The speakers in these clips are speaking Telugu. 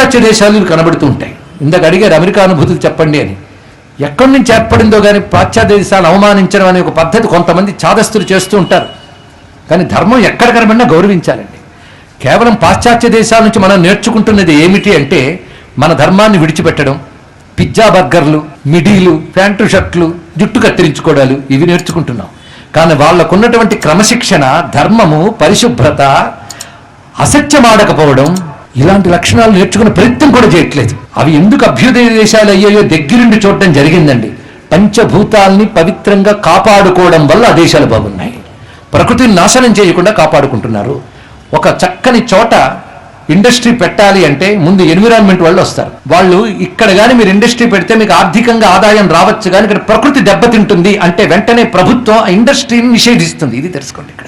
పాశ్చాత్య దేశాలు కనబడుతూ ఉంటాయి. ఇందాక అడిగారు అమెరికా అనుభూతులు చెప్పండి అని. ఎక్కడి నుంచి ఏర్పడిందో కానీ పాశ్చాత్య దేశాలు అవమానించడం అనే ఒక పద్ధతి కొంతమంది చాదస్తులు చేస్తూ ఉంటారు. కానీ ధర్మం ఎక్కడ కనబడినా గౌరవించాలండి. కేవలం పాశ్చాత్య దేశాల నుంచి మనం నేర్చుకుంటున్నది ఏమిటి అంటే మన ధర్మాన్ని విడిచిపెట్టడం, పిజ్జా బర్గర్లు, మిడీలు, ప్యాంటు షర్ట్లు, జుట్టు కత్తిరించుకోవడాలు ఇవి నేర్చుకుంటున్నాం. కానీ వాళ్లకున్నటువంటి క్రమశిక్షణ, ధర్మము, పరిశుభ్రత, అసత్యమాడకపోవడం ఇలాంటి లక్షణాలు నేర్చుకునే ప్రయత్నం కూడా చేయట్లేదు. అవి ఎందుకు అభ్యుదయ దేశాలు అయ్యాయో దగ్గరుండి చూడటం జరిగిందండి. పంచభూతాల్ని పవిత్రంగా కాపాడుకోవడం వల్ల ఆ దేశాలు బాగున్నాయి. ప్రకృతిని నాశనం చేయకుండా కాపాడుకుంటున్నారు. ఒక చక్కని చోట ఇండస్ట్రీ పెట్టాలి అంటే ముందు ఎన్విరాన్మెంట్ వాళ్ళు వస్తారు. వాళ్ళు ఇక్కడ కానీ మీరు ఇండస్ట్రీ పెడితే మీకు ఆర్థికంగా ఆదాయం రావచ్చు, కానీ ఇక్కడ ప్రకృతి దెబ్బతింటుంది అంటే వెంటనే ప్రభుత్వం ఆ ఇండస్ట్రీని నిషేధిస్తుంది. ఇది తెలుసుకోండి ఇక్కడ.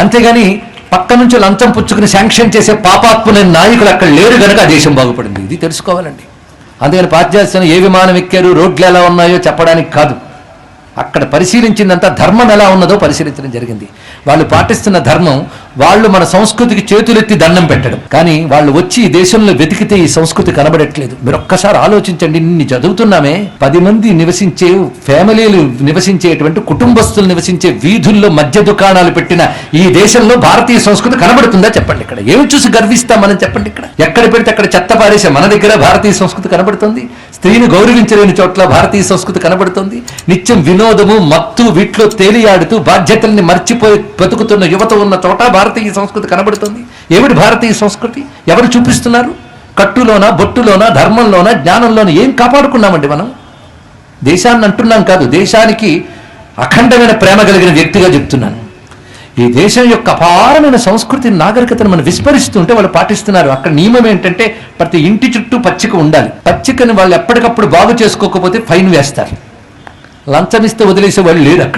అంతేగాని పక్క నుంచి లంచం పుచ్చుకుని శాంక్షన్ చేసే పాపాత్ములైన నాయకులు అక్కడ లేరు కనుక ఆ దేశం బాగుపడింది. ఇది తెలుసుకోవాలండి. అందుకని పాశ్చాత్యం ఏ విమానం ఎక్కారు, రోడ్లు ఎలా ఉన్నాయో చెప్పడానికి కాదు, అక్కడ పరిశీలించిందంతా ధర్మం ఎలా ఉన్నదో పరిశీలించడం జరిగింది. వాళ్ళు పాటిస్తున్న ధర్మం, వాళ్ళు మన సంస్కృతికి చేతులెత్తి దండం పెట్టడం. కానీ వాళ్ళు వచ్చి ఈ దేశంలో వెతికితే ఈ సంస్కృతి కనబడట్లేదు. మీరు ఒక్కసారి ఆలోచించండి. ఇన్ని చదువుతున్నామే, 10 మంది నివసించే ఫ్యామిలీలు నివసించేటువంటి కుటుంబస్తులు నివసించే వీధుల్లో మద్య దుకాణాలు పెట్టిన ఈ దేశంలో భారతీయ సంస్కృతి కనబడుతుందా చెప్పండి. ఇక్కడ ఏమి చూసి గర్విస్తాం మనం చెప్పండి. ఇక్కడ ఎక్కడ పెడితే అక్కడ చెత్త పారేసే మన దగ్గర భారతీయ సంస్కృతి కనబడుతుంది. స్త్రీని గౌరవించలేని చోట్ల భారతీయ సంస్కృతి కనబడుతుంది. నిత్యం వినోదము, మత్తు, వీటిలో తేలియాడుతూ బాధ్యతల్ని మర్చిపోయి బతుకుతున్న యువత ఉన్న చోట భారతీయ సంస్కృతి కనబడుతుంది. ఏమిటి భారతీయ సంస్కృతి? ఎవరు చూపిస్తున్నారు? కట్టులోనా, బొట్టులోనా, ధర్మంలోనా, జ్ఞానంలోనా ఏం కాపాడుకున్నామండి మనం? దేశాన్ని అంటున్నాం కాదు, దేశానికి అఖండమైన ప్రేమ కలిగిన వ్యక్తిగా చెప్తున్నాను. ఈ దేశం యొక్క అపారమైన సంస్కృతి, నాగరికతను మనం విస్మరిస్తుంటే వాళ్ళు పాటిస్తున్నారు. అక్కడ నియమం ఏంటంటే ప్రతి ఇంటి చుట్టూ పచ్చిక ఉండాలి. పచ్చికని వాళ్ళు ఎప్పటికప్పుడు బాగు చేసుకోకపోతే ఫైన్ వేస్తారు. లంచమిస్తే వదిలేసే వాళ్ళు లేరు అక్కడ.